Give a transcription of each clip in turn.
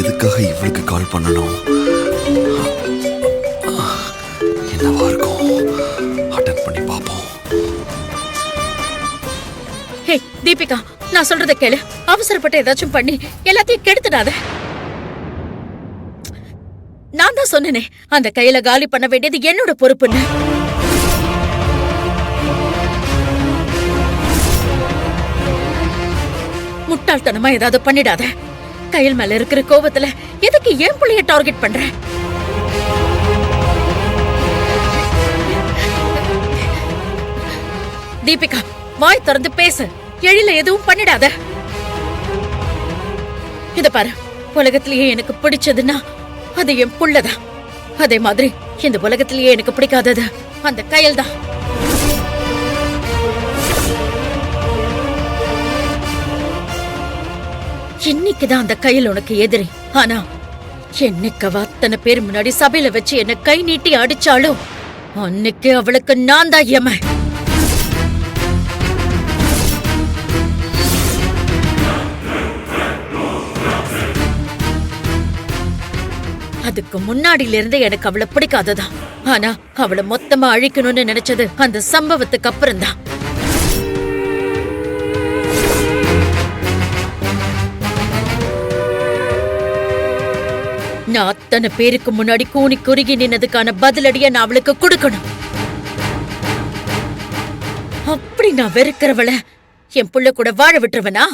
எதுக்காக இவளுக்கு கால் பண்ணணும்? என்னவா இருக்கும்? அட்டெண்ட் பண்ணி பாப்போம். ஹே தீபிகா, நான் சொல்றத கேளு. அவசரப்பட்டு ஏதாச்சும் பண்ணி எல்லாத்தையும் கெடுத்துடாத. நான் தான் சொன்னேனே, அந்த கையில காலி பண்ண வேண்டியது என்னோட பொறுப்புன்னு. முட்டாள்தனமா ஏதாவது பண்ணிடாத. கையில் மேல இருக்கிற கோபத்துல எதுக்கு என் பிள்ளைய டார்கெட் பண்ற? தீபிகா, வாய் திறந்து பேசு. எழில எதுவும் பண்ணிடாத. இத பாரு, உலகத்திலேயே எனக்கு பிடிச்சதுன்னா அது என் புள்ளதான். அதே மாதிரி இந்த உலகத்திலேயே எனக்கு பிடிக்காதது அந்த கையல் தான். இன்னைக்குதான் அந்த கையில் உனக்கு எதிரி. ஆனா என்னைக்கு அத்தனை பேர் முன்னாடி சபையில வச்சு என்ன கை நீட்டி அடிச்சாலும் அன்னைக்கு அவளுக்கு நான் தான் யமன். அதுக்கு முன்னாடியில இருந்து எனக்கு அவளை பிடிக்காததான். ஆனா அவளை மொத்தமா அழிக்கணும்னு நினைச்சது அந்த சம்பவத்துக்கு அப்புறம் தான். நான் அத்தனை பேருக்கு முன்னாடி கூனி குறுகி நின்னதுக்கான பதிலடிய நான் அவளுக்கு கொடுக்கணும். அப்படி நான் வெறுக்கிறவள என் புள்ள கூட வாழ விட்டுருவனா?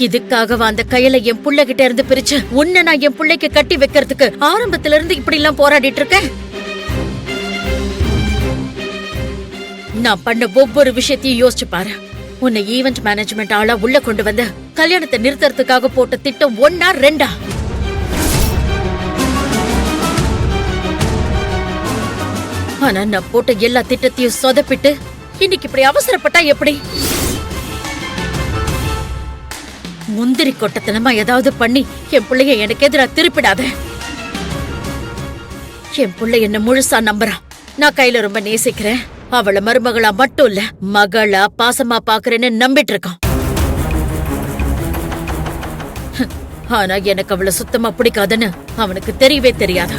இதுக்காக அந்த கையில என் புள்ள கிட்ட இருந்து பிரிச்சு உன்னை நான் என் புள்ளைக்கு கட்டி வைக்கிறதுக்கு ஆரம்பத்துல இருந்து இப்படி எல்லாம் போராடிட்டு இருக்கேன். நான் பண்ண ஒவ்வொரு விஷயத்தையும் யோசிச்சு பாரு. உன்னை ஈவென்ட் மேனேஜ்மெண்ட் ஆளா உள்ள கொண்டு வந்து கல்யாணத்தை நிறுத்துறதுக்காக போட்ட திட்டம் 1ஆ 2ஆ? ஆனா நான் போட்ட எல்லா திட்டத்தையும் சொதப்பிட்டு இன்னைக்கு இப்படி அவசரப்பட்டா எப்படி? முந்திரி கொட்டத்தனமா ஏதாவது பண்ணி என் பிள்ளைய எனக்கு எதிரா திருப்பிடாத. என் பிள்ளை என்ன முழுசா நம்புறான். நான் கையில ரொம்ப நேசிக்கிறேன். அவளை மருமகளா மட்டும் இல்ல, மகளா பாசமா பாக்குறேன்னு நம்பிட்டு இருக்கான். ஆனா எனக்கு அவளை சுத்தமா பிடிக்காதுன்னு அவனுக்கு தெரியவே தெரியாது.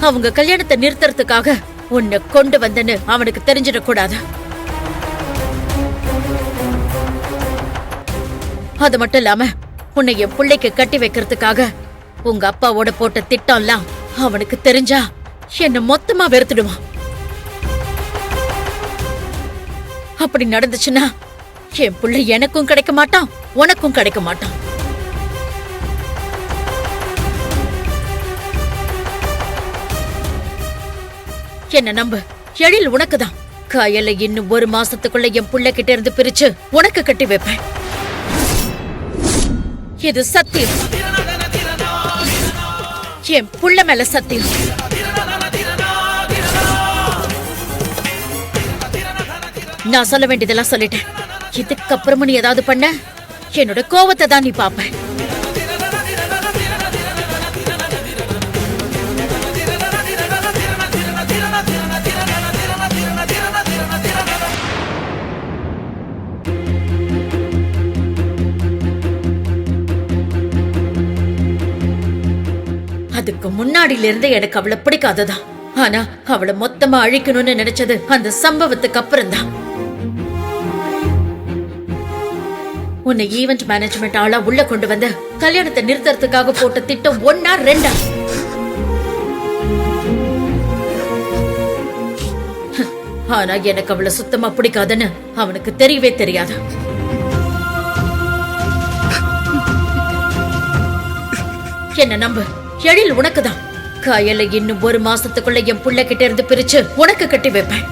அவங்க கல்யாணத்தை நிறுத்துறதுக்காக உன்னை கொண்டு வந்தன்னு அவனுக்கு தெரிஞ்சிடக்கூடாது. அது மட்டும் இல்லாம உன்னை என் பிள்ளைக்கு கட்டி வைக்கிறதுக்காக உங்க அப்பாவோட போட்ட திட்டம்லாம் அவனுக்கு தெரிஞ்சா என்ன மொத்தமா வெறுத்துடுவான். அப்படி நடந்துச்சுன்னா என் பிள்ளை எனக்கும் கிடைக்க மாட்டான், உனக்கும் கிடைக்க மாட்டான். என்ன நம்பு, எழில் உனக்குதான். காயல இன்னும் 1 மாசத்துக்குள்ள என் புள்ள கிட்ட இருந்து பிரிச்சு உனக்கு கட்டி வைப்பேன். இது சத்தியம். என் புள்ள மேல சத்தியம். நான் சொல்ல வேண்டியதெல்லாம் சொல்லிட்டேன். இதுக்கப்புறமும் நீ ஏதாவது பண்ண என்னோட கோவத்தை தான் நீ பாப்ப. அதுக்கு முன்னாடியில இருந்து எனக்கு அவளை பிடிக்காததான். ஆனா அவளை மொத்தமா அழிக்கணும்னு நினைச்சது அந்த சம்பவத்துக்கு அப்புறம் தான். உன்னை ஈவென்ட் மேனேஜ்மெண்ட் ஆளா உள்ள கொண்டு வந்து கல்யாணத்தை நிறுத்துறதுக்காக போட்ட திட்டம் 1ஆ 2ஆ? ஆனா எனக்கு அவளை சுத்தமா பிடிக்காதுன்னு அவனுக்கு தெரியவே தெரியாது. என்ன நம்பு, எழில் உனக்குதான். காயல இன்னும் 1 மாசத்துக்குள்ள என் புள்ள கிட்ட இருந்து பிரிச்சு உனக்கு கட்டி வைப்பேன்.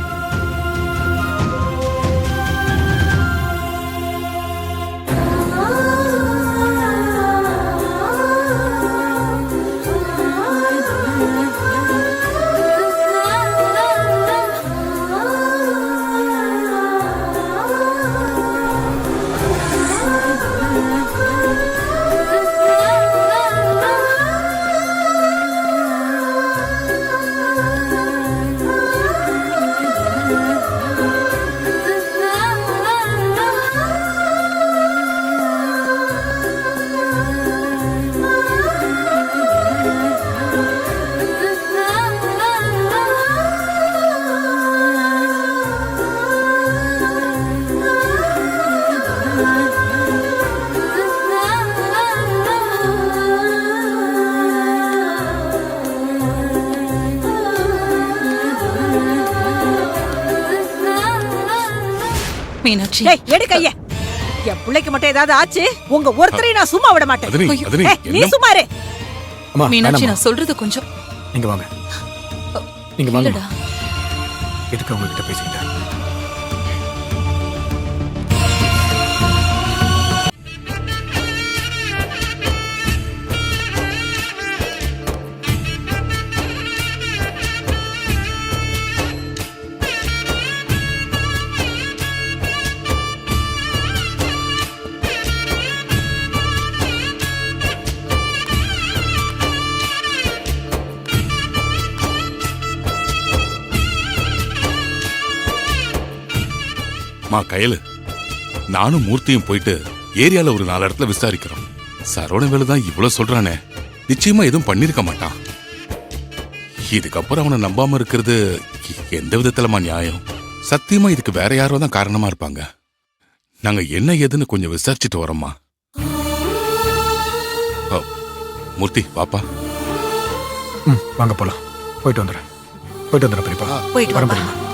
மீனாட்சி ஏய் எடு கைய. என் பிள்ளைக்கு மட்டும் ஏதாவது ஆச்சு உங்க ஒருத்தரையும் நான் சும்மா விட மாட்டேன். மதனி, மதனி, ஏய், நீ என்ன? சும்மா இரு. அம்மா மீனாட்சி வேணாம்மா. நான் சொல்றது கொஞ்சம் நீங்க வாங்க. நீங்க வாங்க. இல்லடா. எதுக்கு அவங்க கிட்ட பேசிக்கிட்டேன்? மா கயலு, நானும் மூர்த்தியும் போயிட்டு ஏரியால ஒரு 4 இடத்துல விசாரிக்கிறோம். சரவணவேலு தான் இவ்வளவு சொல்றானே, நிச்சயமா எதுவும் பண்ணிருக்க மாட்டான். இதுக்கப்புறம் அவனை நம்பாம இருக்கிறது எந்த விதத்துலமா நியாயம்? சத்தியமா இதுக்கு வேற யாரோ தான் காரணமா இருப்பாங்க. நாங்க என்ன ஏதுன்னு கொஞ்சம் விசாரிச்சுட்டு வரோம்மா. மூர்த்தி வாப்பா. வாங்க போலாம். போயிட்டு வந்துடுறேன் பெரியப்பா. போயிட்டு வரேன் வா. பெரியம்மா.